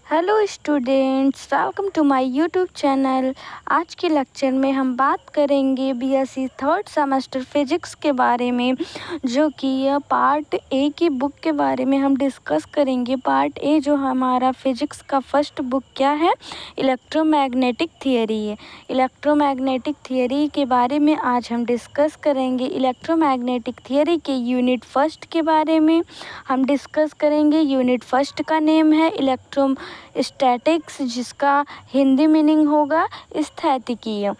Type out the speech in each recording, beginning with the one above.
Hello students, welcome to my YouTube channel. आज के lecture में हम बात करेंगे बीएससी थर्ड सेमेस्टर फिजिक्स के बारे में, जो कि यह पार्ट ए की बुक के बारे में हम डिस्कस करेंगे। पार्ट ए जो हमारा फिजिक्स का फर्स्ट बुक क्या है, इलेक्ट्रोमैग्नेटिक थियरी है। इलेक्ट्रोमैग्नेटिक थियरी के बारे में आज हम डिस्कस करेंगे। इलेक्ट्रोमैग्नेटिक थियरी के यूनिट फर्स्ट के बारे में हम डिस्कस करेंगे। यूनिट फर्स्ट का नेम है इलेक्ट्रोस्टैटिक्स, जिसका हिंदी मीनिंग होगा स्थैतिकीय।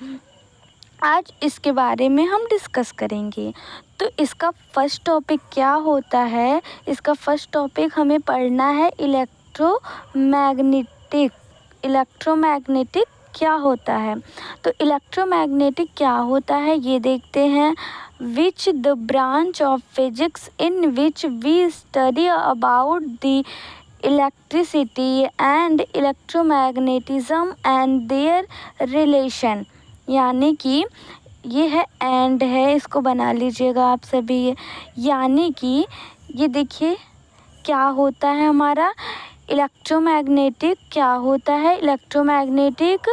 आज इसके बारे में हम डिस्कस करेंगे। तो इसका फर्स्ट टॉपिक क्या होता है? इसका फर्स्ट टॉपिक हमें पढ़ना है इलेक्ट्रोमैग्नेटिक। इलेक्ट्रोमैग्नेटिक क्या होता है? तो इलेक्ट्रोमैग्नेटिक क्या होता है ये देखते हैं। Which the branch of physics in which we study about the electricity and electromagnetism and their relation. यानी कि ये है एंड है, इसको बना लीजिएगा आप सभी। यानी कि ये देखिए क्या होता है हमारा इलेक्ट्रोमैग्नेटिक। क्या होता है इलेक्ट्रोमैग्नेटिक?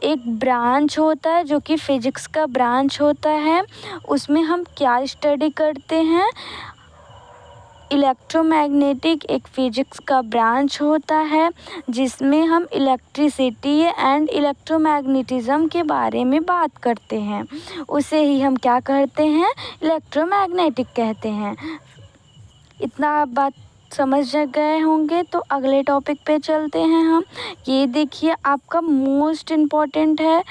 एक ब्रांच होता है जो कि फिजिक्स का ब्रांच होता है। उसमें हम क्या स्टडी करते हैं? इलेक्ट्रोमैग्नेटिक एक फिजिक्स का ब्रांच होता है जिसमें हम इलेक्ट्रिसिटी एंड इलेक्ट्रोमैग्नेटिज्म के बारे में बात करते हैं। उसे ही हम क्या कहते हैं? इलेक्ट्रोमैग्नेटिक कहते हैं। इतना आप बात समझ गए होंगे, तो अगले टॉपिक पे चलते हैं हम। ये देखिए आपका मोस्ट इम्पॉर्टेंट है,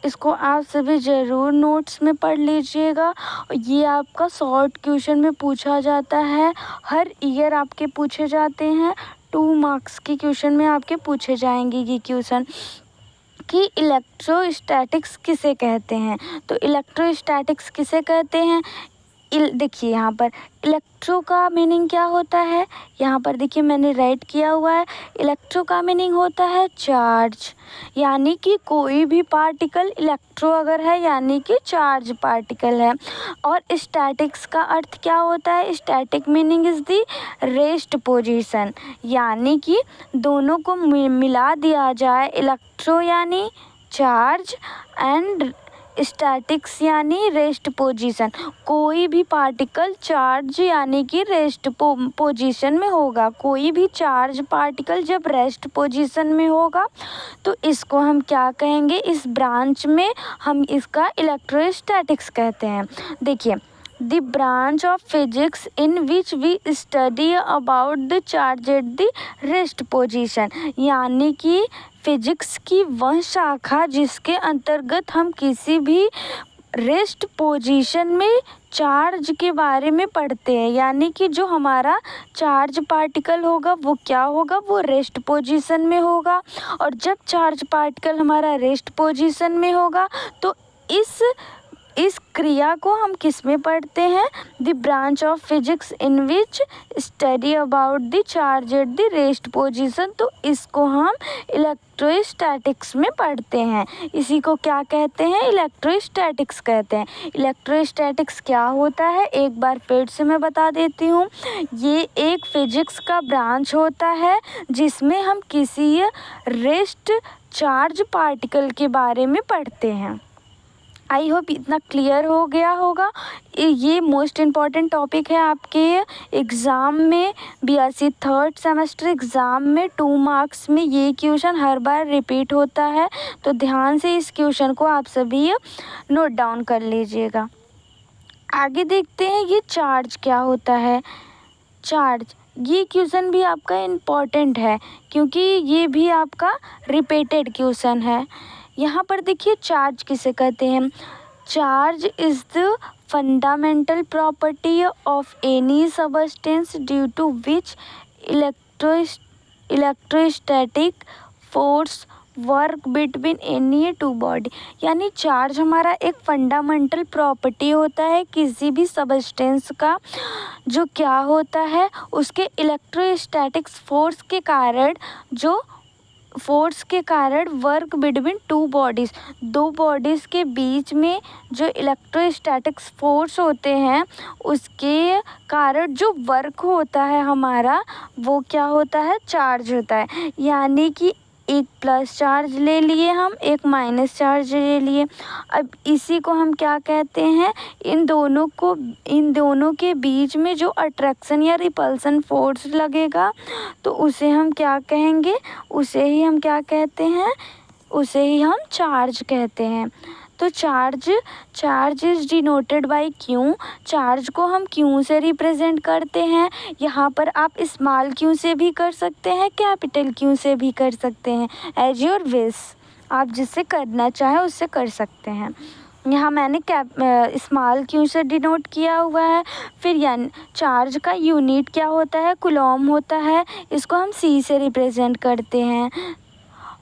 इसको आप सभी ज़रूर नोट्स में पढ़ लीजिएगा। ये आपका शॉर्ट क्वेश्चन में पूछा जाता है, हर ईयर आपके पूछे जाते हैं। 2 मार्क्स के क्वेश्चन में आपके पूछे जाएंगे ये क्वेश्चन कि इलेक्ट्रोस्टैटिक्स किसे कहते हैं। तो इलेक्ट्रोस्टैटिक्स किसे कहते हैं? देखिए यहाँ पर इलेक्ट्रो का मीनिंग क्या होता है, यहाँ पर देखिए मैंने राइट किया हुआ है। इलेक्ट्रो का मीनिंग होता है चार्ज, यानी कि कोई भी पार्टिकल इलेक्ट्रो अगर है यानी कि चार्ज पार्टिकल है। और स्टैटिक्स का अर्थ क्या होता है? Static meaning is the rest position, यानी कि दोनों को मिला दिया जाए, इलेक्ट्रो यानी चार्ज एंड स्टैटिक्स यानी रेस्ट पोजीशन। कोई भी पार्टिकल चार्ज यानी कि रेस्ट पोजीशन में होगा। कोई भी चार्ज पार्टिकल जब रेस्ट पोजीशन में होगा तो इसको हम क्या कहेंगे? इस ब्रांच में हम इसका इलेक्ट्रोस्टैटिक्स कहते हैं। देखिए, the branch of physics in which we study about the charge at the rest position, यानी कि फिजिक्स की वह शाखा जिसके अंतर्गत हम किसी भी रेस्ट पोजीशन में चार्ज के बारे में पढ़ते हैं। यानी कि जो हमारा चार्ज पार्टिकल होगा वो क्या होगा? वो रेस्ट पोजीशन में होगा। और जब चार्ज पार्टिकल हमारा रेस्ट पोजीशन में होगा तो इस क्रिया को हम किस में पढ़ते हैं? The branch of physics in which study about the charge at the rest position. तो इसको हम इलेक्ट्रोस्टैटिक्स में पढ़ते हैं। इसी को क्या कहते हैं? इलेक्ट्रोस्टैटिक्स कहते हैं। इलेक्ट्रोस्टैटिक्स क्या होता है एक बार फिर से मैं बता देती हूँ। ये एक फिजिक्स का ब्रांच होता है जिसमें हम किसी रेस्ट चार्ज पार्टिकल के बारे में पढ़ते हैं। आई होप इतना क्लियर हो गया होगा। ये मोस्ट इम्पॉर्टेंट टॉपिक है आपके एग्ज़ाम में, बीएससी थर्ड सेमेस्टर एग्ज़ाम में 2 मार्क्स में ये क्वेश्चन हर बार रिपीट होता है। तो ध्यान से इस क्वेश्चन को आप सभी नोट डाउन कर लीजिएगा। आगे देखते हैं ये चार्ज क्या होता है। चार्ज, ये क्वेश्चन भी आपका इम्पॉर्टेंट है क्योंकि ये भी आपका रिपीटेड क्वेश्चन है। यहाँ पर देखिए चार्ज किसे कहते हैं? Charge is the fundamental property of any substance due to which electrostatic force work between any 2 body. यानी चार्ज हमारा एक फंडामेंटल प्रॉपर्टी होता है किसी भी सबस्टेंस का, जो क्या होता है उसके इलेक्ट्रोस्टैटिक्स फोर्स के कारण जो फोर्स के कारण वर्क बिटवीन टू बॉडीज़, दो बॉडीज़ के बीच में जो इलेक्ट्रोस्टैटिक फोर्स होते हैं उसके कारण जो वर्क होता है हमारा वो क्या होता है, चार्ज होता है। यानी कि एक प्लस चार्ज ले लिए, हम एक माइनस चार्ज ले लिए। अब इसी को हम क्या कहते हैं, इन दोनों के बीच में जो अट्रैक्शन या रिपल्सन फोर्स लगेगा तो उसे हम क्या कहेंगे, उसे ही हम क्या कहते हैं, उसे ही हम चार्ज कहते हैं। तो charge is denoted by Q. Charge को हम क्यू से रिप्रेजेंट करते हैं। यहाँ पर आप स्मॉल क्यू से भी कर सकते हैं, कैपिटल क्यू से भी कर सकते हैं, एज योर विश। आप जिससे करना चाहें उससे कर सकते हैं। यहाँ मैंने स्मॉल क्यू से डिनोट किया हुआ है। फिर यानी चार्ज का यूनिट क्या होता है, कूलॉम होता है। इसको हम सी से रिप्रेजेंट करते हैं।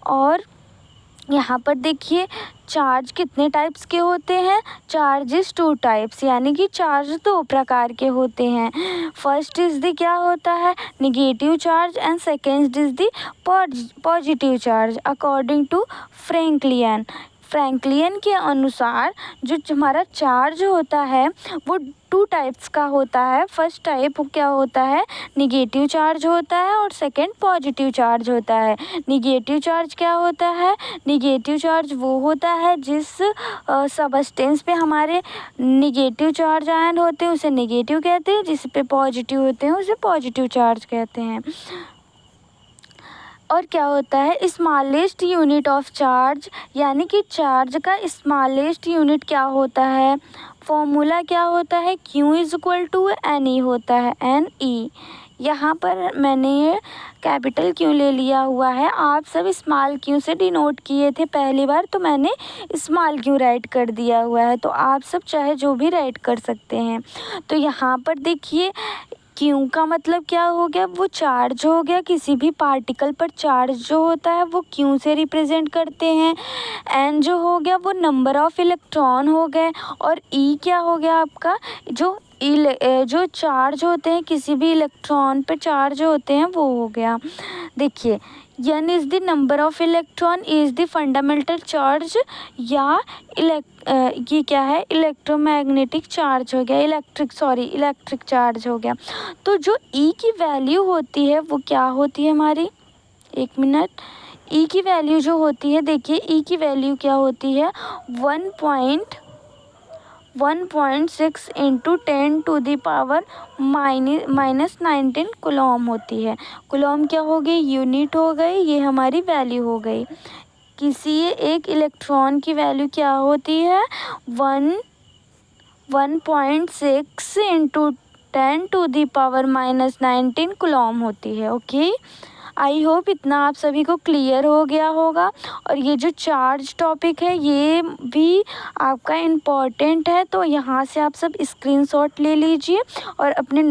और यहाँ पर देखिए चार्ज कितने टाइप्स के होते हैं, चार्जेस टू टाइप्स, यानी कि चार्ज दो प्रकार के होते हैं। फर्स्ट इज द क्या होता है, negative charge, and second is the positive charge according to Franklin के अनुसार जो हमारा चार्ज होता है वो टू टाइप्स का होता है। फर्स्ट टाइप क्या होता है, निगेटिव चार्ज होता है, और सेकंड पॉजिटिव चार्ज होता है। निगेटिव चार्ज क्या होता है, निगेटिव चार्ज वो होता है जिस सबस्टेंस पे हमारे निगेटिव चार्ज आयन होते हैं उसे निगेटिव कहते हैं, जिस पे पॉजिटिव होते हैं उसे पॉजिटिव चार्ज कहते हैं। और क्या होता है, स्मॉलेस्ट यूनिट ऑफ चार्ज, यानी कि चार्ज का स्मॉलेस्ट यूनिट क्या होता है, फॉर्मूला क्या होता है, Q is equal to NE होता है, NE। यहाँ पर मैंने कैपिटल Q ले लिया हुआ है, आप सब स्मॉल Q से डिनोट किए थे पहली बार, तो मैंने स्मॉल Q राइट कर दिया हुआ है। तो आप सब चाहे जो भी राइट कर सकते हैं। तो यहाँ पर देखिए क्यू का मतलब क्या हो गया, वो चार्ज हो गया, किसी भी पार्टिकल पर चार्ज जो होता है वो क्यू से रिप्रेजेंट करते हैं। एन जो हो गया वो नंबर ऑफ इलेक्ट्रॉन हो गए, और ई क्या हो गया आपका, जो चार्ज होते हैं किसी भी इलेक्ट्रॉन पर चार्ज होते हैं वो हो गया। देखिए n is the number of electron, is the fundamental charge, या ये क्या है, इलेक्ट्रोमैग्नेटिक चार्ज हो गया, इलेक्ट्रिक चार्ज हो गया। तो जो ई की वैल्यू होती है वो क्या होती है हमारी, एक मिनट, ई की वैल्यू जो होती है, देखिए ई की वैल्यू क्या होती है, 1.6 इंटू 10⁻⁻19 कूलॉम होती है। कूलॉम क्या हो गई, यूनिट हो गई, ये हमारी वैल्यू हो गई। किसी एक इलेक्ट्रॉन की वैल्यू क्या होती है, 1.6 इंटू 10⁻⁻19 कूलॉम होती है। ओके, आई होप इतना आप सभी को क्लियर हो गया होगा। और ये जो चार्ज टॉपिक है ये भी आपका इम्पॉर्टेंट है, तो यहाँ से आप सब स्क्रीनशॉट ले लीजिए और अपने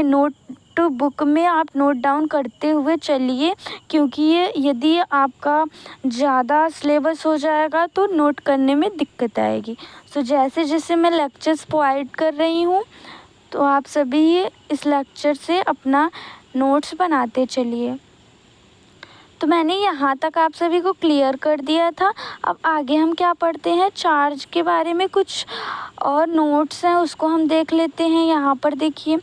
नोट बुक में आप नोट डाउन करते हुए चलिए, क्योंकि ये यदि आपका ज़्यादा सिलेबस हो जाएगा तो नोट करने में दिक्कत आएगी। सो जैसे जैसे मैं लेक्चर्स प्रोवाइड कर रही हूँ तो आप सभी इस लेक्चर से अपना नोट्स बनाते चलिए। तो मैंने यहाँ तक आप सभी को क्लियर कर दिया था। अब आगे हम क्या पढ़ते हैं, चार्ज के बारे में कुछ और नोट्स हैं उसको हम देख लेते हैं। यहाँ पर देखिए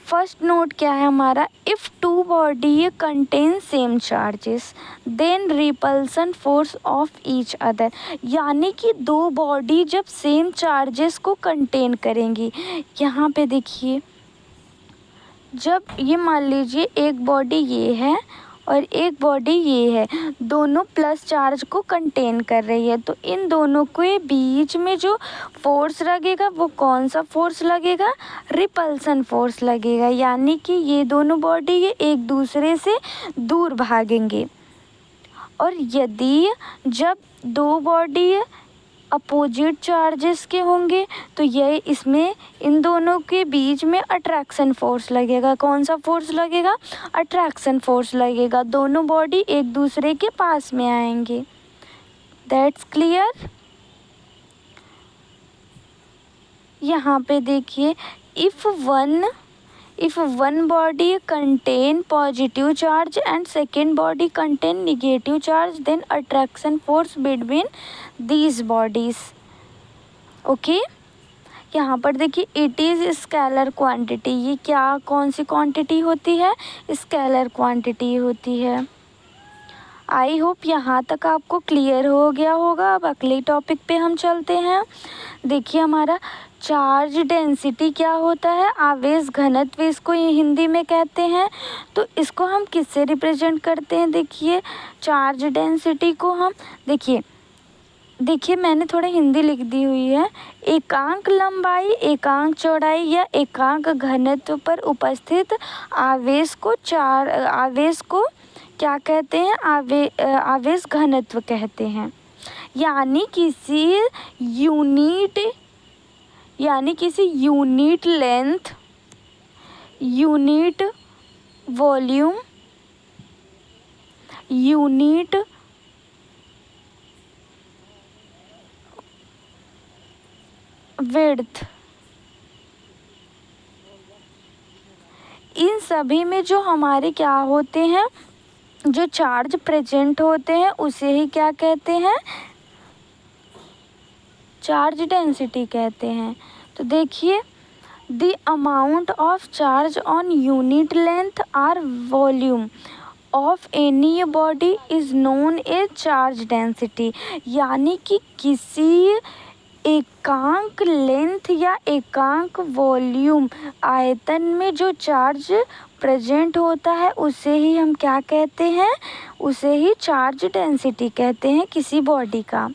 फर्स्ट नोट क्या है हमारा, if two body contain same charges then repulsion force of each other, यानी कि दो बॉडी जब सेम चार्जेस को कंटेन करेंगी। यहाँ पे देखिए जब ये मान लीजिए एक बॉडी ये है और एक बॉडी ये है, दोनों प्लस चार्ज को कंटेन कर रही है, तो इन दोनों के बीच में जो फोर्स लगेगा वो कौन सा फोर्स लगेगा, रिपल्सन फोर्स लगेगा। यानी कि ये दोनों बॉडी ये एक दूसरे से दूर भागेंगे। और यदि जब दो बॉडी अपोजिट चार्जेस के होंगे तो ये इसमें इन दोनों के बीच में अट्रैक्शन फोर्स लगेगा। कौन सा फोर्स लगेगा, अट्रैक्शन फोर्स लगेगा। दोनों बॉडी एक दूसरे के पास में आएंगे। That's clear. यहाँ पे देखिए if one if one body contain positive charge and second body contain negative charge, then attraction force between these bodies. Okay यहाँ पर देखिए इट इज़ स्केलर क्वांटिटी, ये क्या कौन सी क्वांटिटी होती है, स्केलर क्वांटिटी होती है। आई होप यहाँ तक आपको क्लियर हो गया होगा। अब अगले टॉपिक पे हम चलते हैं। देखिए हमारा चार्ज डेंसिटी क्या होता है, आवेश घनत्व इसको ये हिंदी में कहते हैं। तो इसको हम किससे रिप्रेजेंट करते हैं, देखिए चार्ज डेंसिटी को हम देखिए मैंने थोड़ा हिंदी लिख दी हुई है। एकांक लंबाई, एकांक चौड़ाई या एकांक घनत्व पर उपस्थित आवेश को क्या कहते हैं, आवेश घनत्व कहते हैं। यानी किसी unit length, unit volume, unit width, इन सभी में जो हमारे क्या होते हैं, जो चार्ज प्रेजेंट होते हैं उसे ही क्या कहते हैं, चार्ज डेंसिटी कहते हैं। तो देखिए the amount of charge on unit length or volume of any body is known as charge density. यानी कि किसी एकांक लेंथ या एकांक वॉल्यूम आयतन में जो चार्ज प्रेजेंट होता है उसे ही हम क्या कहते हैं, उसे ही चार्ज डेंसिटी कहते हैं किसी बॉडी का।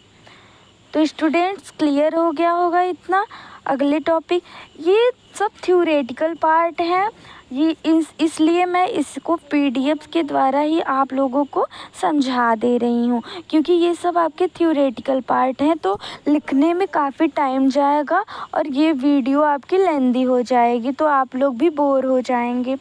तो स्टूडेंट्स क्लियर हो गया होगा इतना। अगले टॉपिक, ये सब थ्योरेटिकल पार्ट है, ये इसलिए मैं इसको पीडीएफ के द्वारा ही आप लोगों को समझा दे रही हूँ, क्योंकि ये सब आपके थ्योरेटिकल पार्ट हैं तो लिखने में काफ़ी टाइम जाएगा और ये वीडियो आपकी लेंदी हो जाएगी तो आप लोग भी बोर हो जाएंगे।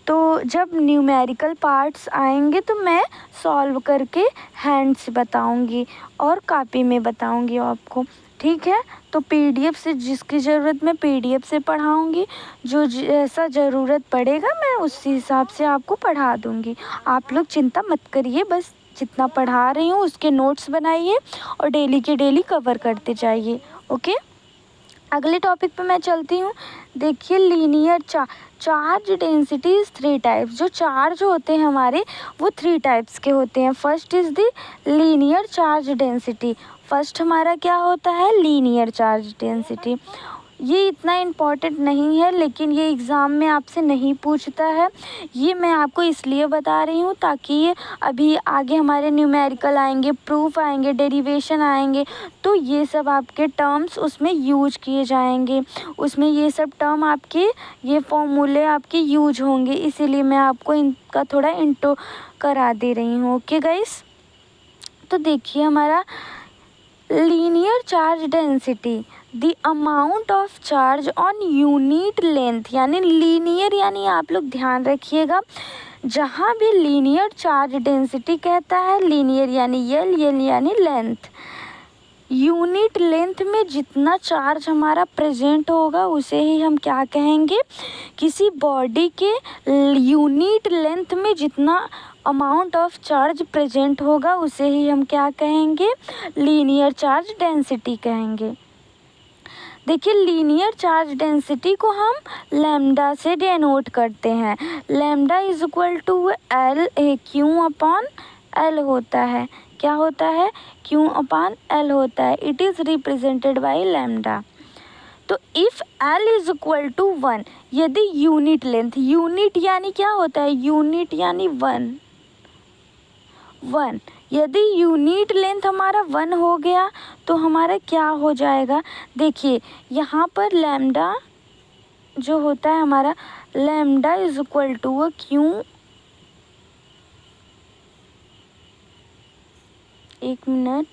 तो जब न्यूमेरिकल पार्ट्स आएंगे तो मैं सॉल्व करके हैंड से बताऊंगी और कॉपी में बताऊंगी आपको, ठीक है। तो पीडीएफ से जिसकी ज़रूरत मैं पीडीएफ से पढ़ाऊंगी, जो जैसा ज़रूरत पड़ेगा मैं उसी हिसाब से आपको पढ़ा दूंगी। आप लोग चिंता मत करिए, बस जितना पढ़ा रही हूँ उसके नोट्स बनाइए और डेली के डेली कवर करते जाइए, ओके। अगले टॉपिक पे मैं चलती हूँ। देखिए लीनियर चार्ज डेंसिटीज 3 टाइप्स, जो चार्ज होते हैं हमारे वो 3 टाइप्स के होते हैं। First is the linear charge density, first हमारा क्या होता है, लीनियर चार्ज डेंसिटी। ये इतना इम्पॉर्टेंट नहीं है लेकिन ये एग्ज़ाम में आपसे नहीं पूछता है, ये मैं आपको इसलिए बता रही हूँ ताकि ये अभी आगे हमारे न्यूमेरिकल आएंगे, प्रूफ आएंगे, डेरिवेशन आएंगे तो ये सब आपके टर्म्स उसमें यूज किए जाएंगे, उसमें ये सब टर्म आपके, ये फॉर्मूले आपके यूज होंगे, इसीलिए मैं आपको इनका थोड़ा इंट्रो करा दे रही हूँ, ओके गाइस। तो देखिए हमारा linear charge density, the amount of charge on unit length, यानी लीनियर यानी आप लोग ध्यान रखिएगा, जहाँ भी लीनियर चार्ज डेंसिटी कहता है, लीनियर यानी एल यानी लेंथ, यूनिट लेंथ में जितना चार्ज हमारा प्रेजेंट होगा उसे ही हम क्या कहेंगे, किसी बॉडी के यूनिट लेंथ में जितना अमाउंट ऑफ चार्ज प्रेजेंट होगा उसे ही हम क्या कहेंगे, लीनियर चार्ज डेंसिटी कहेंगे। देखिए लीनियर चार्ज डेंसिटी को हम लैम्डा से डिनोट करते हैं। Lambda is equal to L, Q upon L होता है, क्या होता है, क्यू अपॉन एल होता है। It is represented by lambda. तो if L is equal to 1, यदि यूनिट लेंथ, यूनिट यानी क्या होता है, यूनिट यानी 1, यदि यूनिट लेंथ हमारा 1 हो गया तो हमारा क्या हो जाएगा, देखिए यहाँ पर लैम्डा जो होता है हमारा, lambda is equal to q, एक minute,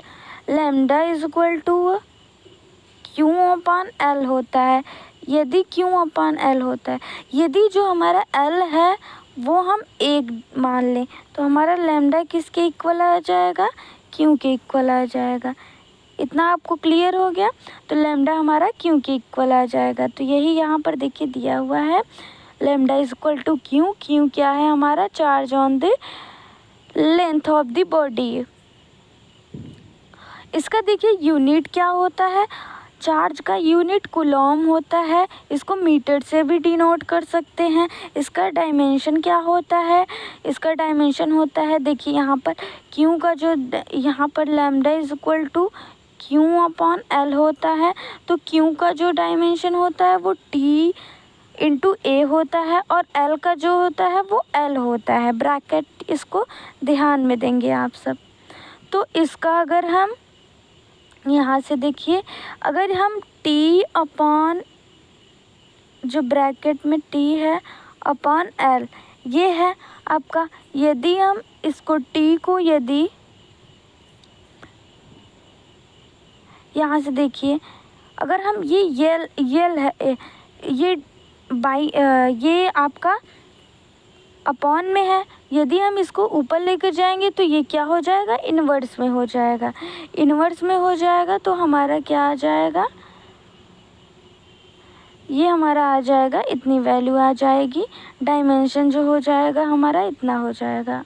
lambda is equal to Q upon L होता है। यदि क्यू अपॉन एल होता है, यदि जो हमारा एल है वो हम 1 मान लें तो हमारा लैम्डा किसके इक्वल आ जाएगा, क्यू के इक्वल आ जाएगा। इतना आपको क्लियर हो गया। तो लैम्डा हमारा क्यू के इक्वल आ जाएगा। तो यही यहाँ पर देखिए दिया हुआ है, lambda is equal to Q. Q क्या है हमारा? Charge on the length of the body. इसका देखिए यूनिट क्या होता है? चार्ज का यूनिट कूलॉम होता है। इसको मीटर से भी डिनोट कर सकते हैं। इसका डायमेंशन क्या होता है? इसका डायमेंशन होता है, देखिए यहाँ पर क्यू का जो यहाँ पर lambda is equal to Q upon L होता है। तो क्यू का जो डायमेंशन होता है वो टी इंटू ए होता है और एल का जो होता है वो एल होता है। ब्रैकेट इसको ध्यान में देंगे आप सब। तो इसका अगर हम यहाँ से देखिए, अगर हम टी अपॉन जो ब्रैकेट में टी है अपॉन एल ये है आपका, यदि हम इसको टी को यदि यहाँ से देखिए, अगर हम ये यल है ये ये आपका अपॉन में है, यदि हम इसको ऊपर लेकर जाएंगे तो ये क्या हो जाएगा? इन्वर्स में हो जाएगा। इन्वर्स में हो जाएगा तो हमारा क्या आ जाएगा? ये हमारा आ जाएगा, इतनी वैल्यू आ जाएगी। डायमेंशन जो हो जाएगा हमारा इतना हो जाएगा।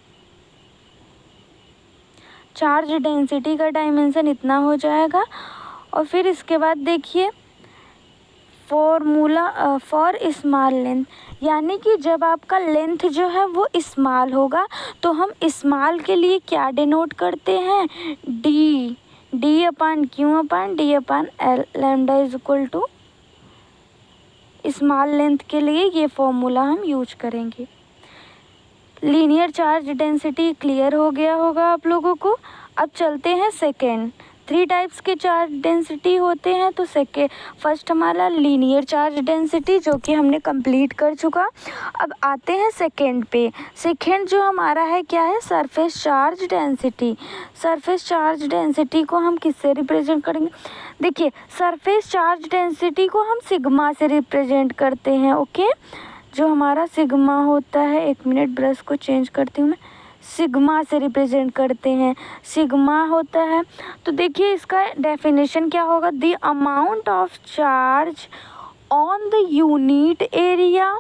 चार्ज डेंसिटी का डायमेंशन इतना हो जाएगा। और फिर इसके बाद देखिए फॉर्मूला फॉर स्मॉल लेंथ, यानी कि जब आपका लेंथ जो है वो स्मॉल होगा तो हम स्मॉल के लिए क्या डिनोट करते हैं? D upon Q upon D upon L. Lambda is equal to small length के लिए ये फॉर्मूला हम यूज करेंगे। लीनियर चार्ज डेंसिटी क्लियर हो गया होगा आप लोगों को। अब चलते हैं सेकेंड। 3 टाइप्स के चार्ज डेंसिटी होते हैं। तो फर्स्ट हमारा लीनियर चार्ज डेंसिटी जो कि हमने कंप्लीट कर चुका। अब आते हैं सेकेंड पे। सेकेंड जो हमारा है क्या है? Surface charge density. Surface charge density को हम किससे रिप्रेजेंट करेंगे? देखिए सरफेस चार्ज डेंसिटी को हम सिग्मा से रिप्रेजेंट करते हैं। ओके, जो हमारा सिग्मा होता है, एक मिनट ब्रश को चेंज करती हूँ मैं, सिग्मा से रिप्रेजेंट करते हैं। सिग्मा होता है, तो देखिए इसका डेफिनेशन क्या होगा? The amount of charge on the unit area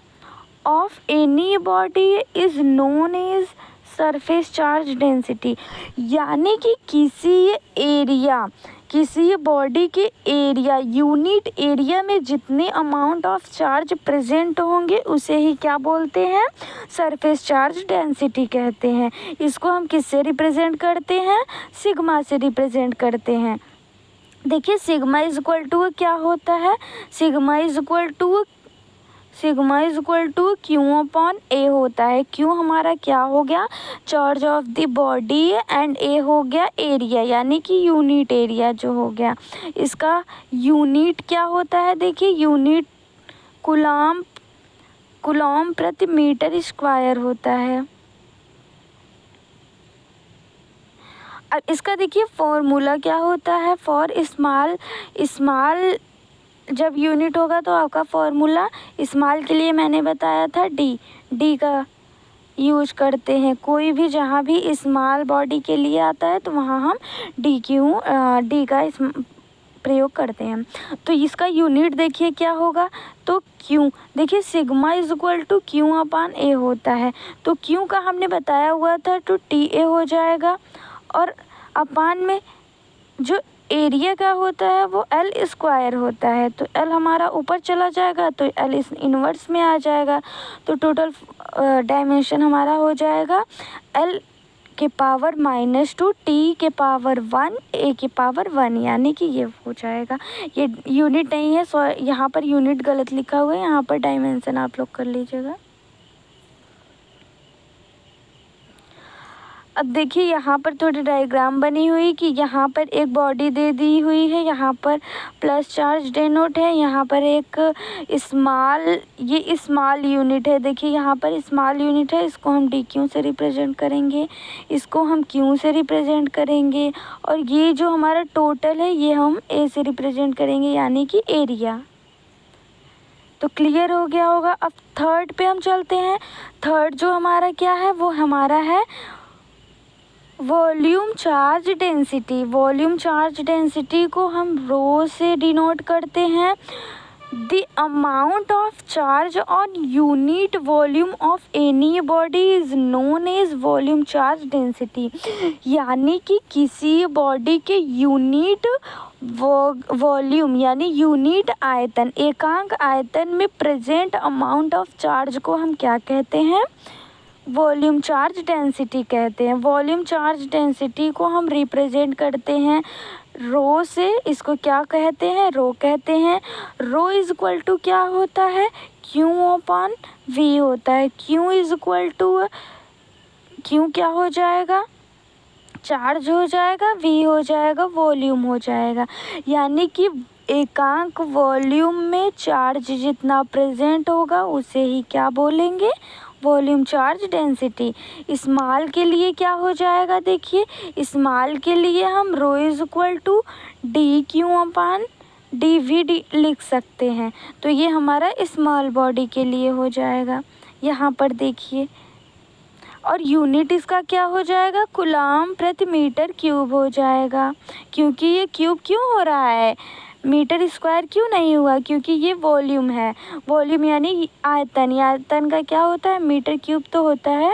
of any body is known as surface charge density. यानी कि किसी बॉडी के एरिया, यूनिट एरिया में जितने अमाउंट ऑफ चार्ज प्रेजेंट होंगे उसे ही क्या बोलते हैं? सरफेस चार्ज डेंसिटी कहते हैं। इसको हम किससे रिप्रेजेंट करते हैं? सिग्मा से रिप्रेजेंट करते हैं। देखिए सिग्मा इज इक्वल टू क्या होता है? Sigma is equal to Q upon A होता है। क्यू हमारा क्या हो गया? Charge of the body and A हो गया एरिया, यानी कि यूनिट एरिया जो हो गया। इसका यूनिट क्या होता है? देखिए यूनिट कूलॉम प्रति मीटर स्क्वायर होता है। अब इसका देखिए फॉर्मूला क्या होता है? फॉर स्मॉल जब यूनिट होगा तो आपका फॉर्मूला स्मॉल के लिए मैंने बताया था डी का यूज करते हैं। कोई भी जहाँ भी स्मॉल बॉडी के लिए आता है तो वहाँ हम डी का प्रयोग करते हैं। तो इसका यूनिट देखिए क्या होगा? तो क्यू, देखिए sigma is equal to q upon A होता है। तो क्यू का हमने बताया हुआ था तो टी ए हो जाएगा, और अपान में जो एरिया का होता है वो एल स्क्वायर होता है। तो एल हमारा ऊपर चला जाएगा तो एल इस इन्वर्स में आ जाएगा। तो टोटल डायमेंशन हमारा हो जाएगा एल के पावर -2 टी के पावर 1 ए के पावर 1, यानी कि ये हो जाएगा। ये यूनिट नहीं है, यहाँ पर यूनिट गलत लिखा हुआ है, यहाँ पर डायमेंशन आप लोग कर लीजिएगा। अब देखिए यहाँ पर थोड़ी डायग्राम बनी हुई कि यहाँ पर एक बॉडी दे दी हुई है, यहाँ पर प्लस चार्ज डेनोट है, यहाँ पर एक ये स्मॉल यूनिट है। देखिए यहाँ पर स्मॉल यूनिट है, इसको हम डी क्यू से रिप्रेजेंट करेंगे, इसको हम क्यू से रिप्रेजेंट करेंगे, और ये जो हमारा टोटल है ये हम ए से रिप्रेजेंट करेंगे, यानी कि एरिया। तो क्लियर हो गया होगा। अब थर्ड पे हम चलते हैं। थर्ड जो हमारा क्या है? वो हमारा है volume charge density. Volume charge density को हम रो से डिनोट करते हैं। The amount of charge on unit volume of any body is known as volume charge density। यानी कि किसी बॉडी के यूनिट वॉल्यूम यानी यूनिट आयतन, एकांक आयतन में प्रेजेंट अमाउंट ऑफ चार्ज को हम क्या कहते हैं? वॉल्यूम चार्ज डेंसिटी कहते हैं। वॉल्यूम चार्ज डेंसिटी को हम रिप्रेजेंट करते हैं रो से। इसको क्या कहते हैं? रो कहते हैं। रो इज इक्वल टू क्या होता है? क्यू अपॉन वी होता है। Q is equal to, Q क्या हो जाएगा? चार्ज हो जाएगा, वी हो जाएगा वॉल्यूम हो जाएगा। यानी कि एकांक वॉल्यूम में चार्ज जितना प्रेजेंट होगा उसे ही क्या बोलेंगे? Volume charge density. स्मॉल के लिए क्या हो जाएगा? देखिए स्मॉल के लिए हम rho is equal to d q upon d V d लिख सकते हैं। तो ये हमारा स्मॉल बॉडी के लिए हो जाएगा। यहाँ पर देखिए, और यूनिट इसका क्या हो जाएगा? कूलम प्रति मीटर क्यूब हो जाएगा। क्योंकि ये क्यूब क्यों हो रहा है? मीटर स्क्वायर क्यों नहीं हुआ? क्योंकि ये वॉल्यूम है। वॉल्यूम यानी आयतन। आयतन का क्या होता है? मीटर क्यूब तो होता है।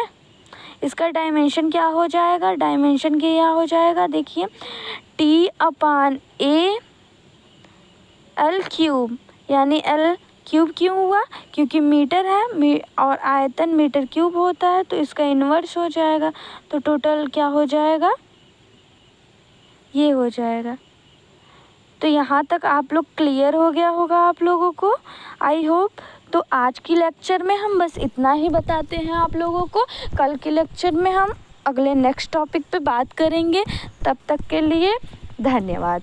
इसका डायमेंशन क्या हो जाएगा? डायमेंशन क्या हो जाएगा? देखिए T upon A L cube, यानी एल क्यूब क्यों हुआ? क्योंकि मीटर है और आयतन मीटर क्यूब होता है, तो इसका इन्वर्स हो जाएगा। तो टोटल क्या हो जाएगा? ये हो जाएगा। तो यहाँ तक आप लोग क्लियर हो गया होगा आप लोगों को, आई होप। तो आज की लेक्चर में हम बस इतना ही बताते हैं आप लोगों को। कल के लेक्चर में हम अगले नेक्स्ट टॉपिक पे बात करेंगे। तब तक के लिए धन्यवाद।